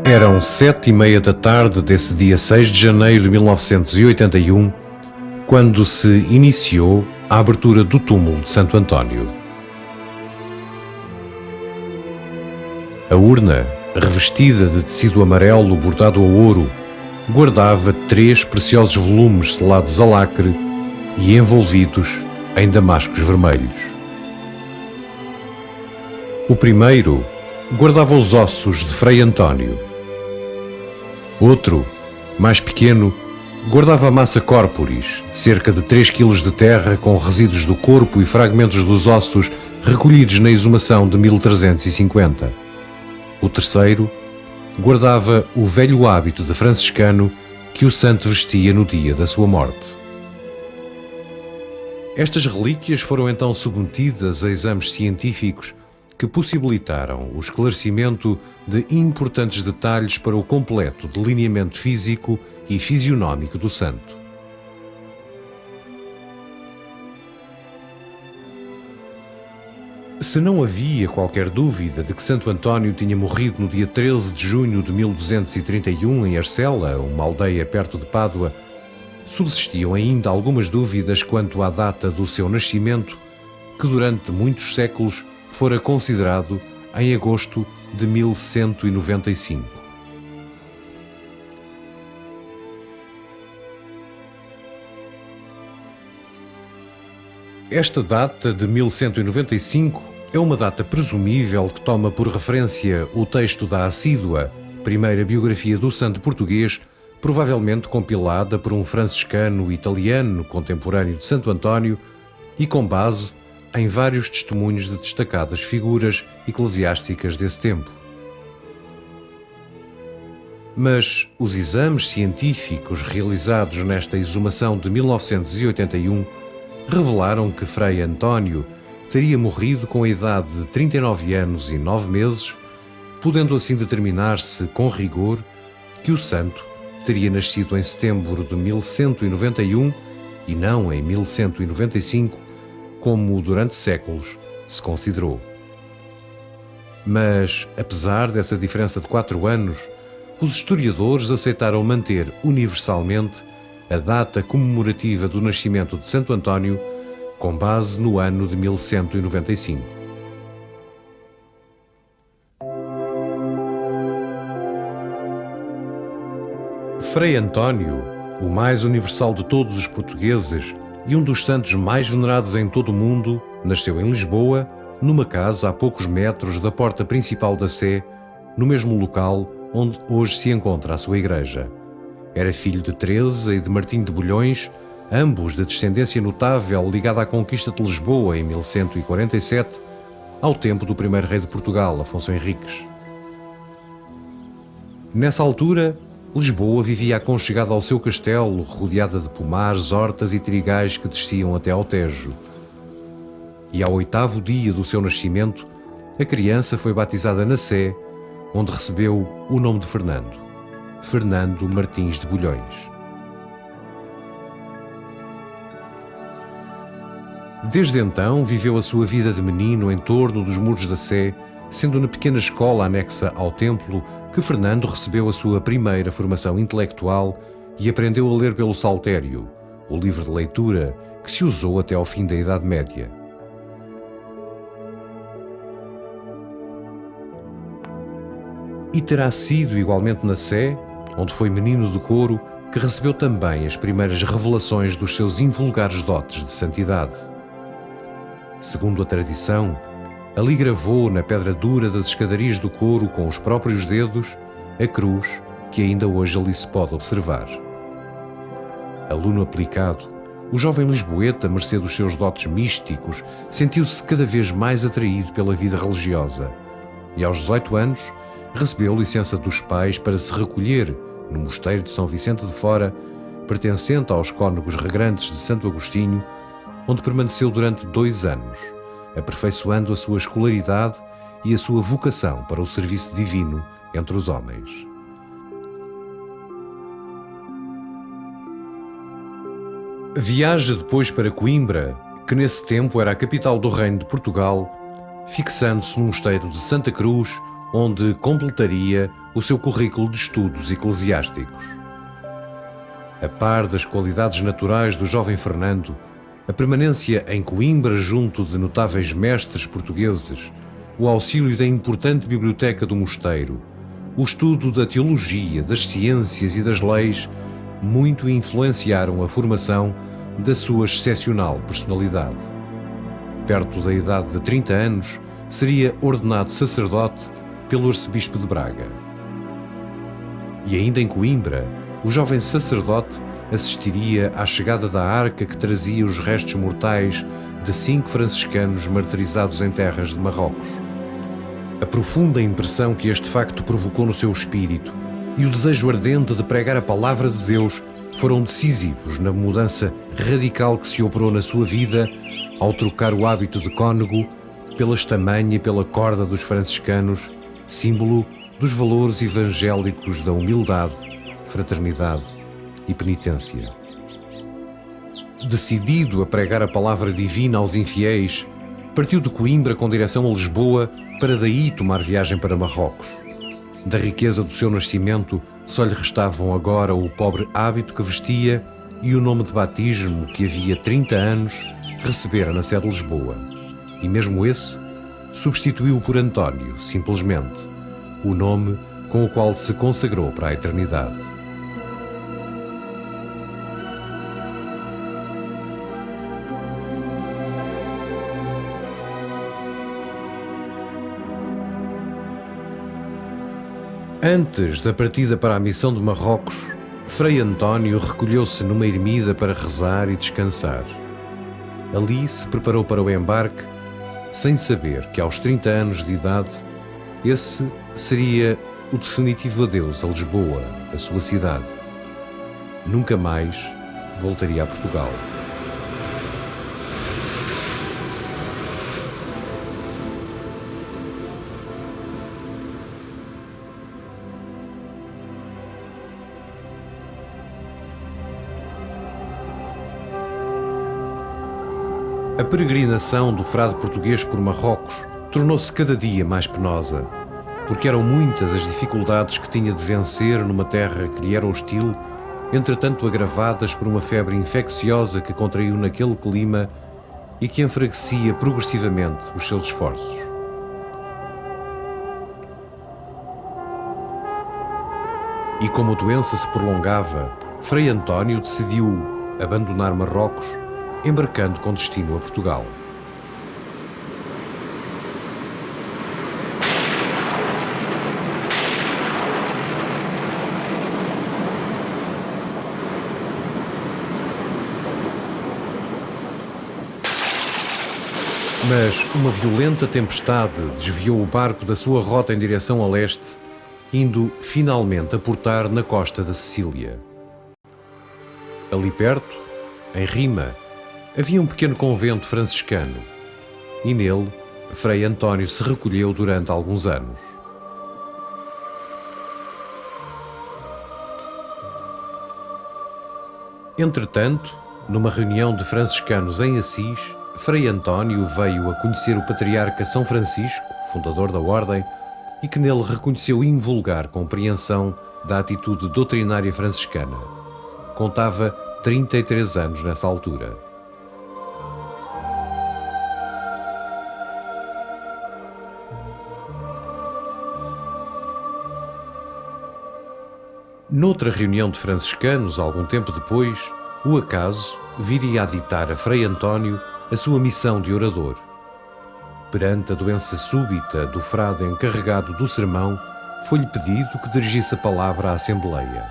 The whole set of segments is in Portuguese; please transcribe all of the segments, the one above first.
Eram 7h30 da tarde desse dia 6 de janeiro de 1981, quando se iniciou a abertura do túmulo de Santo António. A urna, revestida de tecido amarelo bordado a ouro, guardava 3 preciosos volumes selados a lacre e envolvidos em damascos vermelhos. O primeiro guardava os ossos de Frei António. Outro, mais pequeno, guardava a massa corporis, cerca de 3 quilos de terra com resíduos do corpo e fragmentos dos ossos recolhidos na exumação de 1350. O terceiro guardava o velho hábito de franciscano que o santo vestia no dia da sua morte. Estas relíquias foram então submetidas a exames científicos que possibilitaram o esclarecimento de importantes detalhes para o completo delineamento físico e fisionómico do santo. Se não havia qualquer dúvida de que Santo António tinha morrido no dia 13 de junho de 1231 em Arcela, uma aldeia perto de Pádua, subsistiam ainda algumas dúvidas quanto à data do seu nascimento, que durante muitos séculos fora considerado em agosto de 1195. Esta data de 1195 é uma data presumível que toma por referência o texto da Assídua, primeira biografia do santo português, provavelmente compilada por um franciscano italiano contemporâneo de Santo António e com base em vários testemunhos de destacadas figuras eclesiásticas desse tempo. Mas os exames científicos realizados nesta exumação de 1981 revelaram que Frei António teria morrido com a idade de 39 anos e 9 meses, podendo assim determinar-se com rigor que o santo teria nascido em setembro de 1191 e não em 1195, como durante séculos se considerou. Mas, apesar dessa diferença de 4 anos, os historiadores aceitaram manter universalmente a data comemorativa do nascimento de Santo António com base no ano de 1195. Frei António, o mais universal de todos os portugueses e um dos santos mais venerados em todo o mundo, nasceu em Lisboa, numa casa a poucos metros da porta principal da Sé, no mesmo local onde hoje se encontra a sua igreja. Era filho de Teresa e de Martim de Bulhões, ambos de descendência notável ligada à conquista de Lisboa em 1147, ao tempo do primeiro rei de Portugal, Afonso Henriques. Nessa altura, Lisboa vivia aconchegada ao seu castelo, rodeada de pomares, hortas e trigais que desciam até ao Tejo. E ao 8º dia do seu nascimento, a criança foi batizada na Sé, onde recebeu o nome de Fernando Martins de Bulhões. Desde então, viveu a sua vida de menino em torno dos muros da Sé, sendo na pequena escola anexa ao templo que Fernando recebeu a sua primeira formação intelectual e aprendeu a ler pelo Saltério, o livro de leitura que se usou até ao fim da Idade Média. E terá sido igualmente na Sé, onde foi menino do coro, que recebeu também as primeiras revelações dos seus invulgares dotes de santidade. Segundo a tradição, ali gravou na pedra dura das escadarias do coro com os próprios dedos a cruz que ainda hoje ali se pode observar. Aluno aplicado, o jovem lisboeta, à mercê dos seus dotes místicos, sentiu-se cada vez mais atraído pela vida religiosa e aos 18 anos recebeu licença dos pais para se recolher no mosteiro de São Vicente de Fora, pertencente aos cônegos regrantes de Santo Agostinho, onde permaneceu durante 2 anos, aperfeiçoando a sua escolaridade e a sua vocação para o serviço divino entre os homens. Viaja depois para Coimbra, que nesse tempo era a capital do Reino de Portugal, fixando-se no mosteiro de Santa Cruz, onde completaria o seu currículo de estudos eclesiásticos. A par das qualidades naturais do jovem Fernando, a permanência em Coimbra junto de notáveis mestres portugueses, o auxílio da importante biblioteca do mosteiro, o estudo da teologia, das ciências e das leis, muito influenciaram a formação da sua excepcional personalidade. Perto da idade de 30 anos, seria ordenado sacerdote pelo arcebispo de Braga. E ainda em Coimbra, o jovem sacerdote assistiria à chegada da arca que trazia os restos mortais de 5 franciscanos martirizados em terras de Marrocos. A profunda impressão que este facto provocou no seu espírito e o desejo ardente de pregar a palavra de Deus foram decisivos na mudança radical que se operou na sua vida ao trocar o hábito de cônego pela estamanha e pela corda dos franciscanos, símbolo dos valores evangélicos da humildade, fraternidade e penitência. Decidido a pregar a palavra divina aos infiéis, partiu de Coimbra com direção a Lisboa para daí tomar viagem para Marrocos. Da riqueza do seu nascimento só lhe restavam agora o pobre hábito que vestia e o nome de batismo que havia 30 anos recebera na sede de Lisboa. E mesmo esse substituiu por António, simplesmente, o nome com o qual se consagrou para a eternidade. Antes da partida para a missão de Marrocos, Frei António recolheu-se numa ermida para rezar e descansar. Ali se preparou para o embarque, sem saber que aos 30 anos de idade, esse seria o definitivo adeus a Lisboa, a sua cidade. Nunca mais voltaria a Portugal. A peregrinação do frade português por Marrocos tornou-se cada dia mais penosa, porque eram muitas as dificuldades que tinha de vencer numa terra que lhe era hostil, entretanto agravadas por uma febre infecciosa que contraiu naquele clima e que enfraquecia progressivamente os seus esforços. E como a doença se prolongava, Frei António decidiu abandonar Marrocos, embarcando com destino a Portugal. Mas uma violenta tempestade desviou o barco da sua rota em direção a leste, indo finalmente aportar na costa da Sicília. Ali perto, em Rima, havia um pequeno convento franciscano e nele Frei António se recolheu durante alguns anos. Entretanto, numa reunião de franciscanos em Assis, Frei António veio a conhecer o patriarca São Francisco, fundador da ordem, e que nele reconheceu invulgar compreensão da atitude doutrinária franciscana. Contava 33 anos nessa altura. Noutra reunião de franciscanos, algum tempo depois, o acaso viria a ditar a Frei António a sua missão de orador. Perante a doença súbita do frade encarregado do sermão, foi-lhe pedido que dirigisse a palavra à Assembleia.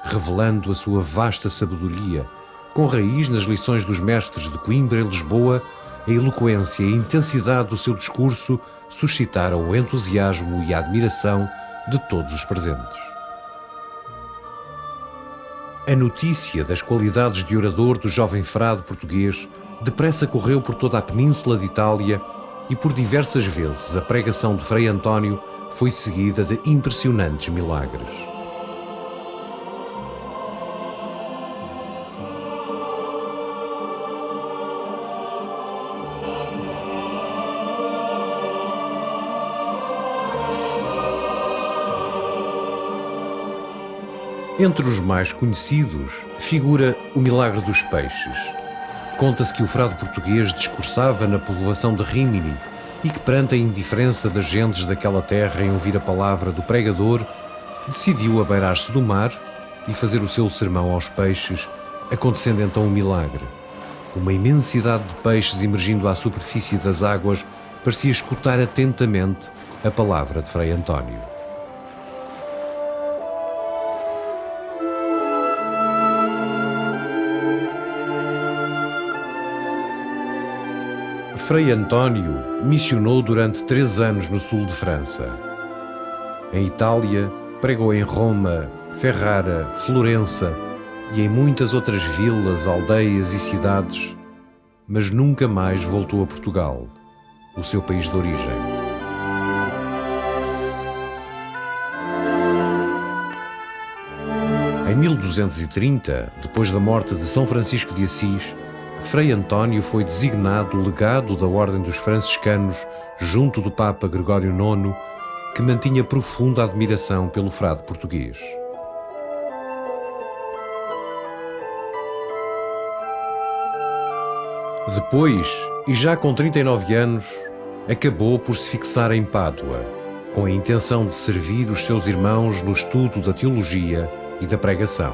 Revelando a sua vasta sabedoria, com raiz nas lições dos mestres de Coimbra e Lisboa, a eloquência e a intensidade do seu discurso suscitaram o entusiasmo e a admiração de todos os presentes. A notícia das qualidades de orador do jovem frade português depressa correu por toda a península de Itália e por diversas vezes a pregação de Frei António foi seguida de impressionantes milagres. Entre os mais conhecidos figura o milagre dos peixes. Conta-se que o frade português discursava na povoação de Rímini e que, perante a indiferença das gentes daquela terra em ouvir a palavra do pregador, decidiu abeirar-se do mar e fazer o seu sermão aos peixes, acontecendo então um milagre. Uma imensidade de peixes emergindo à superfície das águas parecia escutar atentamente a palavra de Frei António. Frei António missionou durante 3 anos no sul de França. Em Itália, pregou em Roma, Ferrara, Florença e em muitas outras vilas, aldeias e cidades, mas nunca mais voltou a Portugal, o seu país de origem. Em 1230, depois da morte de São Francisco de Assis, Frei António foi designado legado da Ordem dos Franciscanos junto do Papa Gregório IX, que mantinha profunda admiração pelo frade português. Depois, e já com 39 anos, acabou por se fixar em Pádua, com a intenção de servir os seus irmãos no estudo da teologia e da pregação.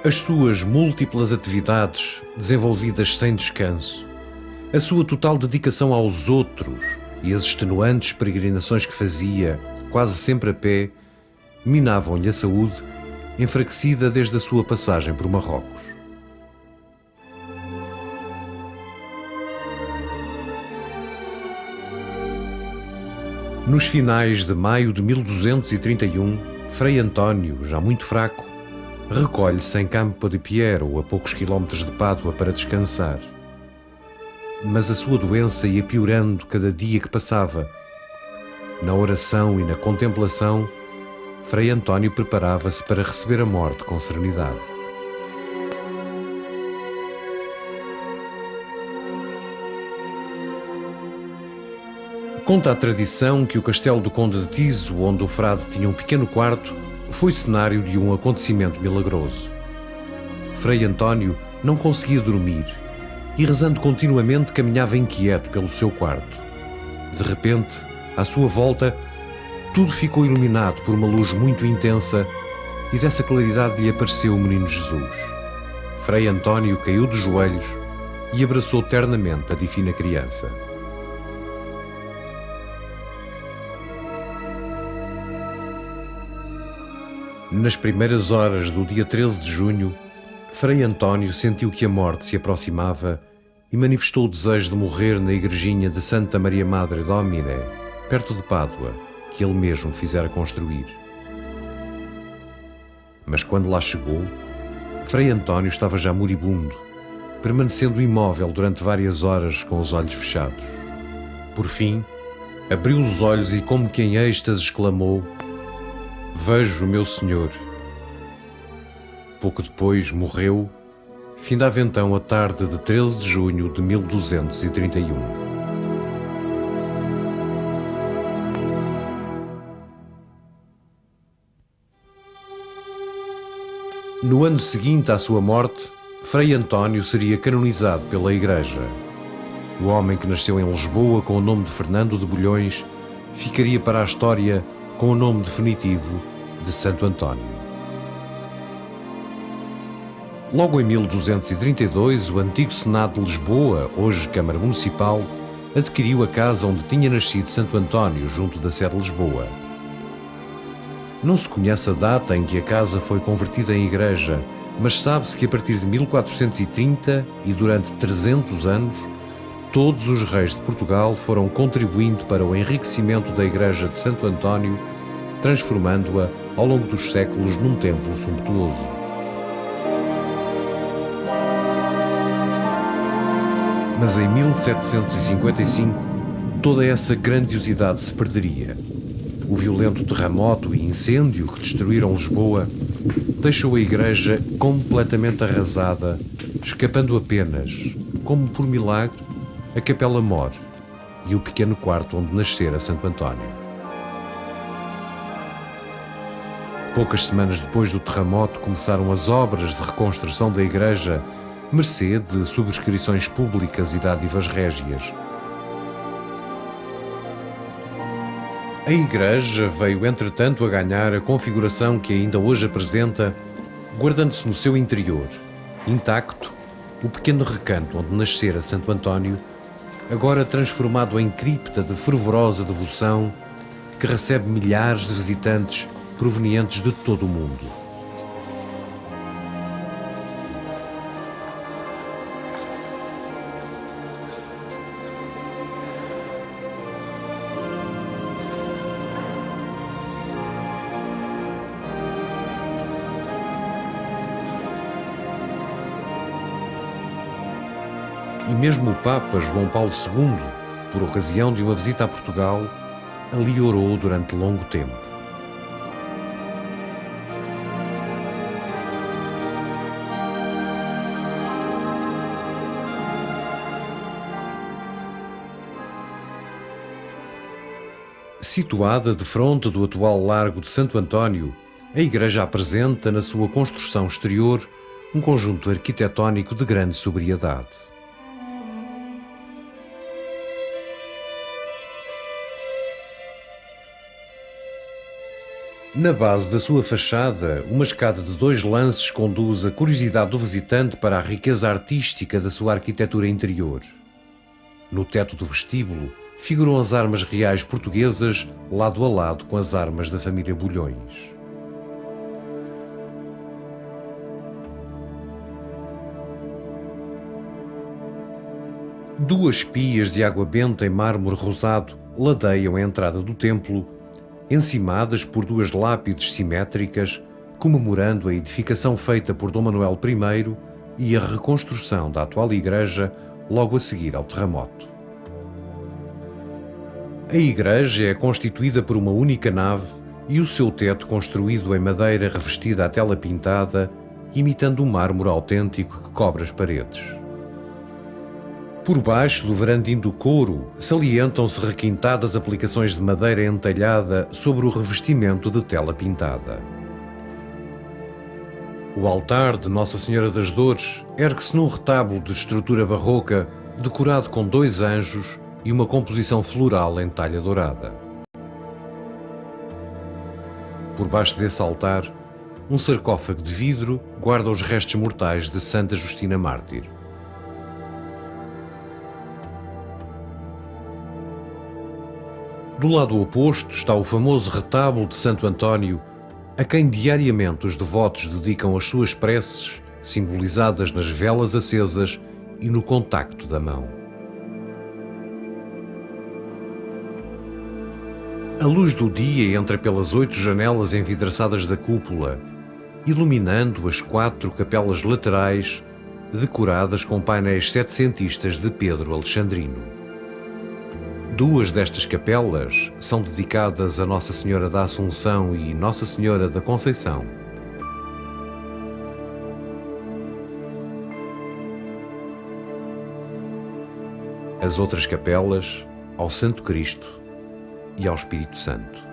As suas múltiplas atividades, desenvolvidas sem descanso, a sua total dedicação aos outros e as extenuantes peregrinações que fazia, quase sempre a pé, minavam-lhe a saúde, enfraquecida desde a sua passagem por Marrocos. Nos finais de maio de 1231, Frei António, já muito fraco, recolhe-se em Campo de Piero, a poucos quilómetros de Pádua, para descansar. Mas a sua doença ia piorando cada dia que passava. Na oração e na contemplação, Frei António preparava-se para receber a morte com serenidade. Conta a tradição que o castelo do Conde de Tiso, onde o frade tinha um pequeno quarto, foi cenário de um acontecimento milagroso. Frei António não conseguia dormir e, rezando continuamente, caminhava inquieto pelo seu quarto. De repente, à sua volta, tudo ficou iluminado por uma luz muito intensa e dessa claridade lhe apareceu o menino Jesus. Frei António caiu de joelhos e abraçou ternamente a divina criança. Nas primeiras horas do dia 13 de junho, Frei António sentiu que a morte se aproximava e manifestou o desejo de morrer na igrejinha de Santa Maria Madre Domine, perto de Pádua, que ele mesmo fizera construir. Mas quando lá chegou, Frei António estava já moribundo, permanecendo imóvel durante várias horas com os olhos fechados. Por fim, abriu os olhos e, como que em êxtase, exclamou: "Vejo o meu Senhor." Pouco depois morreu, findava então a tarde de 13 de junho de 1231. No ano seguinte à sua morte, Frei António seria canonizado pela Igreja. O homem que nasceu em Lisboa com o nome de Fernando de Bulhões ficaria para a história com o nome definitivo de Santo António. Logo em 1232, o antigo Senado de Lisboa, hoje Câmara Municipal, adquiriu a casa onde tinha nascido Santo António, junto da sede de Lisboa. Não se conhece a data em que a casa foi convertida em igreja, mas sabe-se que a partir de 1430 e durante 300 anos, todos os reis de Portugal foram contribuindo para o enriquecimento da igreja de Santo António, transformando-a ao longo dos séculos num templo sumptuoso. Mas em 1755, toda essa grandiosidade se perderia. O violento terremoto e incêndio que destruíram Lisboa deixou a igreja completamente arrasada, escapando apenas, como por milagre, a capela-mor e o pequeno quarto onde nascera Santo António. Poucas semanas depois do terremoto começaram as obras de reconstrução da igreja, mercê de subscrições públicas e dádivas régias. A igreja veio, entretanto, a ganhar a configuração que ainda hoje apresenta, guardando-se no seu interior, intacto, o pequeno recanto onde nascera Santo António, agora transformado em cripta de fervorosa devoção que recebe milhares de visitantes provenientes de todo o mundo. E mesmo o Papa João Paulo II, por ocasião de uma visita a Portugal, ali orou durante longo tempo. Situada defronte do atual Largo de Santo António, a igreja apresenta na sua construção exterior um conjunto arquitetónico de grande sobriedade. Na base da sua fachada, uma escada de 2 lances conduz a curiosidade do visitante para a riqueza artística da sua arquitetura interior. No teto do vestíbulo figuram as armas reais portuguesas lado a lado com as armas da família Bulhões. Duas pias de água benta em mármore rosado ladeiam a entrada do templo, encimadas por 2 lápides simétricas, comemorando a edificação feita por Dom Manuel I e a reconstrução da atual igreja logo a seguir ao terremoto. A igreja é constituída por uma única nave e o seu teto construído em madeira revestida à tela pintada, imitando o mármore autêntico que cobre as paredes. Por baixo do verandim do coro, salientam-se requintadas aplicações de madeira entalhada sobre o revestimento de tela pintada. O altar de Nossa Senhora das Dores ergue-se num retábulo de estrutura barroca, decorado com 2 anjos e uma composição floral em talha dourada. Por baixo desse altar, um sarcófago de vidro guarda os restos mortais de Santa Justina Mártir. Do lado oposto está o famoso retábulo de Santo António, a quem diariamente os devotos dedicam as suas preces, simbolizadas nas velas acesas e no contacto da mão. A luz do dia entra pelas 8 janelas envidraçadas da cúpula, iluminando as 4 capelas laterais, decoradas com painéis setecentistas de Pedro Alexandrino. 2 destas capelas são dedicadas a Nossa Senhora da Assunção e Nossa Senhora da Conceição. As outras capelas ao Santo Cristo e ao Espírito Santo.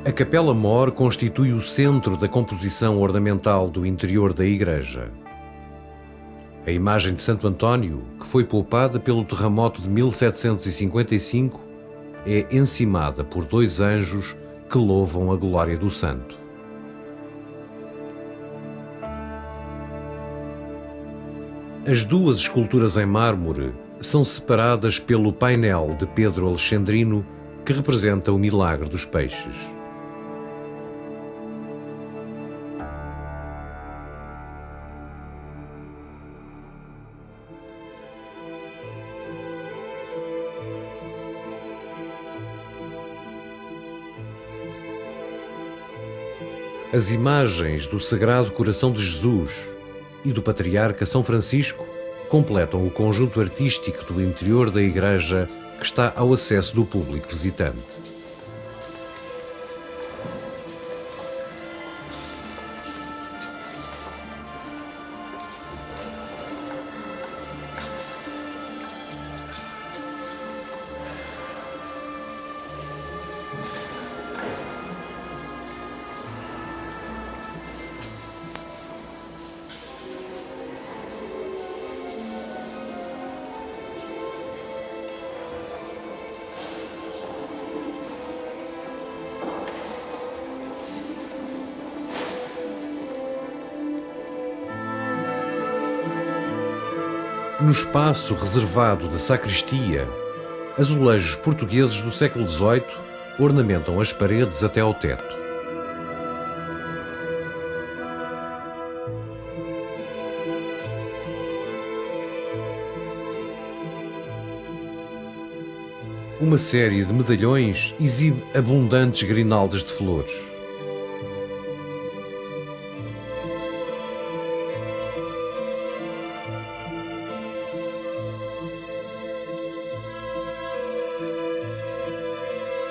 A Capela-Mor constitui o centro da composição ornamental do interior da igreja. A imagem de Santo António, que foi poupada pelo terremoto de 1755, é encimada por 2 anjos que louvam a glória do santo. As 2 esculturas em mármore são separadas pelo painel de Pedro Alexandrino, que representa o milagre dos peixes. As imagens do Sagrado Coração de Jesus e do Patriarca São Francisco completam o conjunto artístico do interior da igreja que está ao acesso do público visitante. No espaço reservado da sacristia, azulejos portugueses do século XVIII ornamentam as paredes até ao teto. Uma série de medalhões exibe abundantes grinaldas de flores.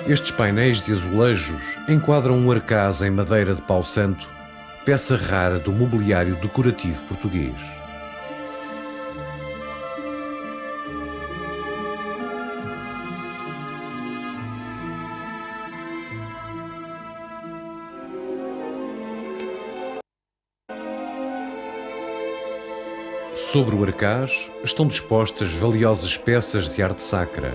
Estes painéis de azulejos enquadram um arcaz em madeira de pau santo, peça rara do mobiliário decorativo português. Sobre o arcaz estão dispostas valiosas peças de arte sacra.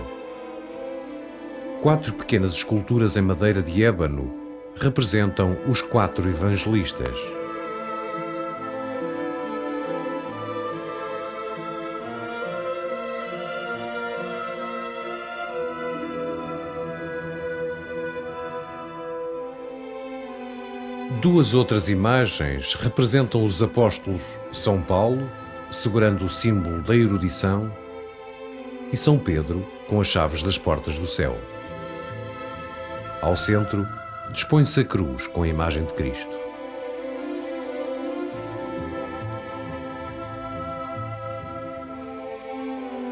4 pequenas esculturas em madeira de ébano representam os 4 evangelistas. Duas outras imagens representam os apóstolos São Paulo, segurando o símbolo da erudição, e São Pedro com as chaves das portas do céu. Ao centro, dispõe-se a cruz com a imagem de Cristo.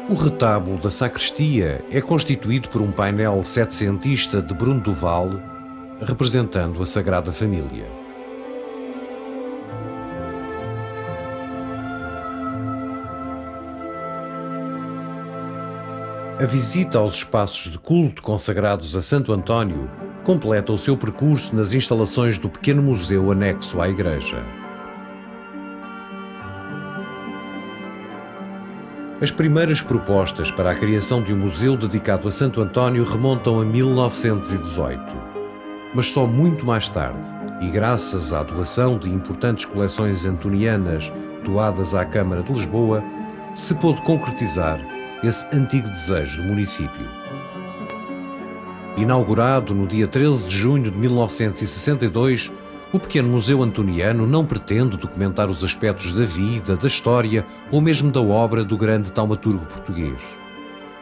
O retábulo da sacristia é constituído por um painel setecentista de Bruno do Vale, representando a Sagrada Família. A visita aos espaços de culto consagrados a Santo António completa o seu percurso nas instalações do pequeno museu anexo à igreja. As primeiras propostas para a criação de um museu dedicado a Santo António remontam a 1918, mas só muito mais tarde, e graças à doação de importantes coleções antonianas doadas à Câmara de Lisboa, se pôde concretizar esse antigo desejo do município. Inaugurado no dia 13 de junho de 1962, o pequeno Museu Antoniano não pretende documentar os aspectos da vida, da história ou mesmo da obra do grande taumaturgo português.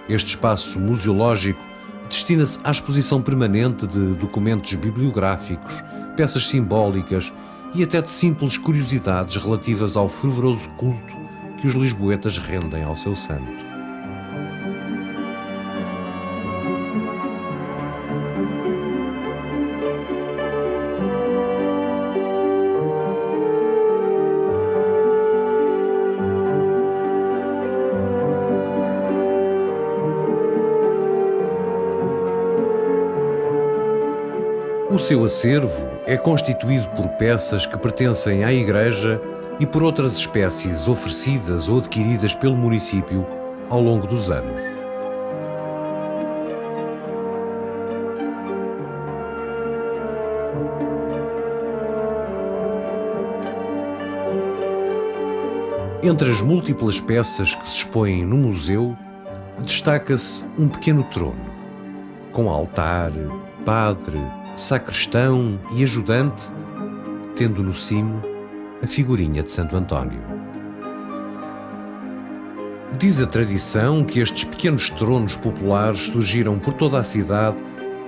Este espaço museológico destina-se à exposição permanente de documentos bibliográficos, peças simbólicas e até de simples curiosidades relativas ao fervoroso culto que os lisboetas rendem ao seu santo. O seu acervo é constituído por peças que pertencem à Igreja e por outras espécies oferecidas ou adquiridas pelo município ao longo dos anos. Entre as múltiplas peças que se expõem no museu, destaca-se um pequeno trono, com altar, padre, sacristão e ajudante, tendo no cimo a figurinha de Santo António. Diz a tradição que estes pequenos tronos populares surgiram por toda a cidade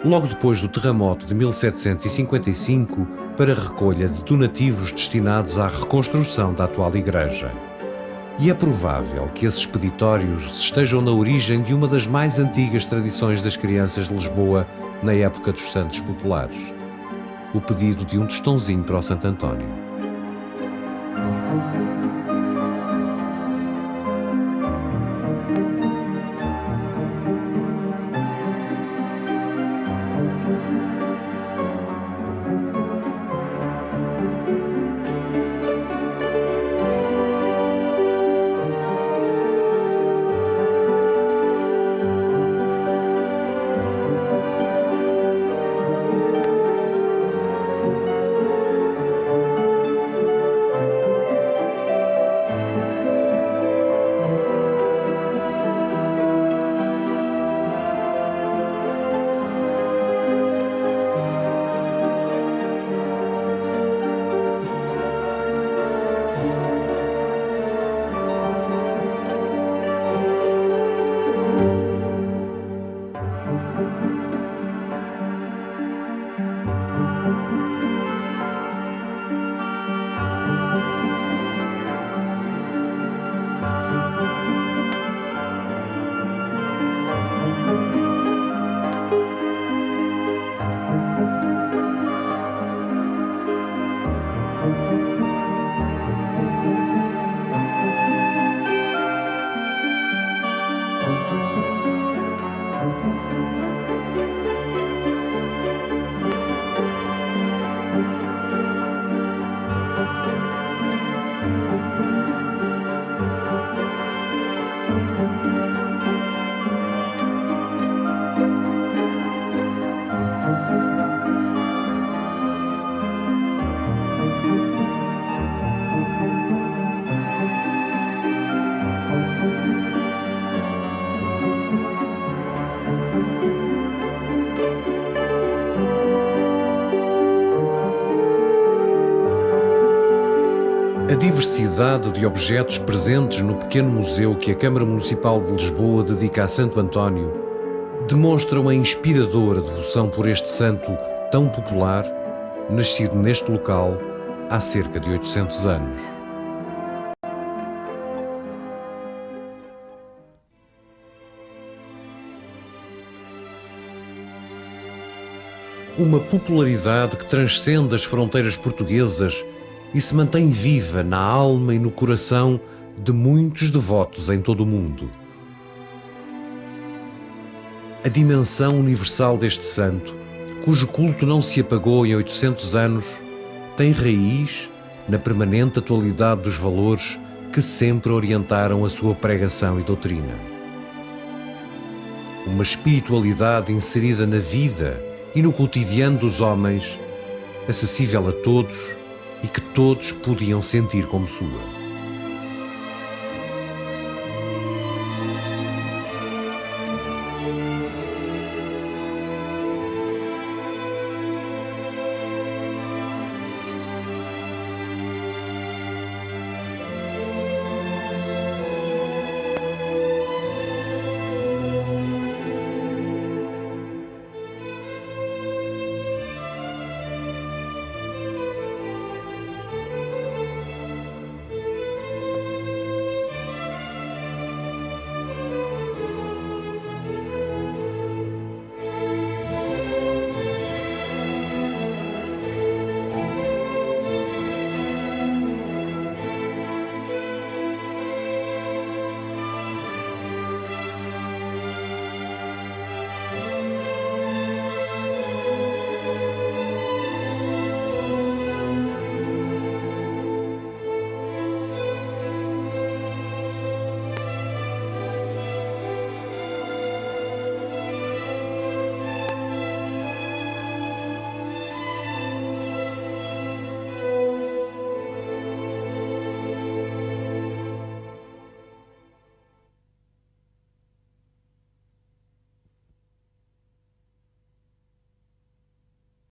logo depois do terremoto de 1755 para recolha de donativos destinados à reconstrução da atual igreja. E é provável que esses peditórios estejam na origem de uma das mais antigas tradições das crianças de Lisboa na época dos Santos Populares: o pedido de um tostãozinho para o Santo António. A diversidade de objetos presentes no pequeno museu que a Câmara Municipal de Lisboa dedica a Santo António demonstra uma inspiradora devoção por este santo tão popular, nascido neste local há cerca de 800 anos. Uma popularidade que transcende as fronteiras portuguesas e se mantém viva na alma e no coração de muitos devotos em todo o mundo. A dimensão universal deste santo, cujo culto não se apagou em 800 anos, tem raiz na permanente atualidade dos valores que sempre orientaram a sua pregação e doutrina. Uma espiritualidade inserida na vida e no cotidiano dos homens, acessível a todos e que todos podiam sentir como sua.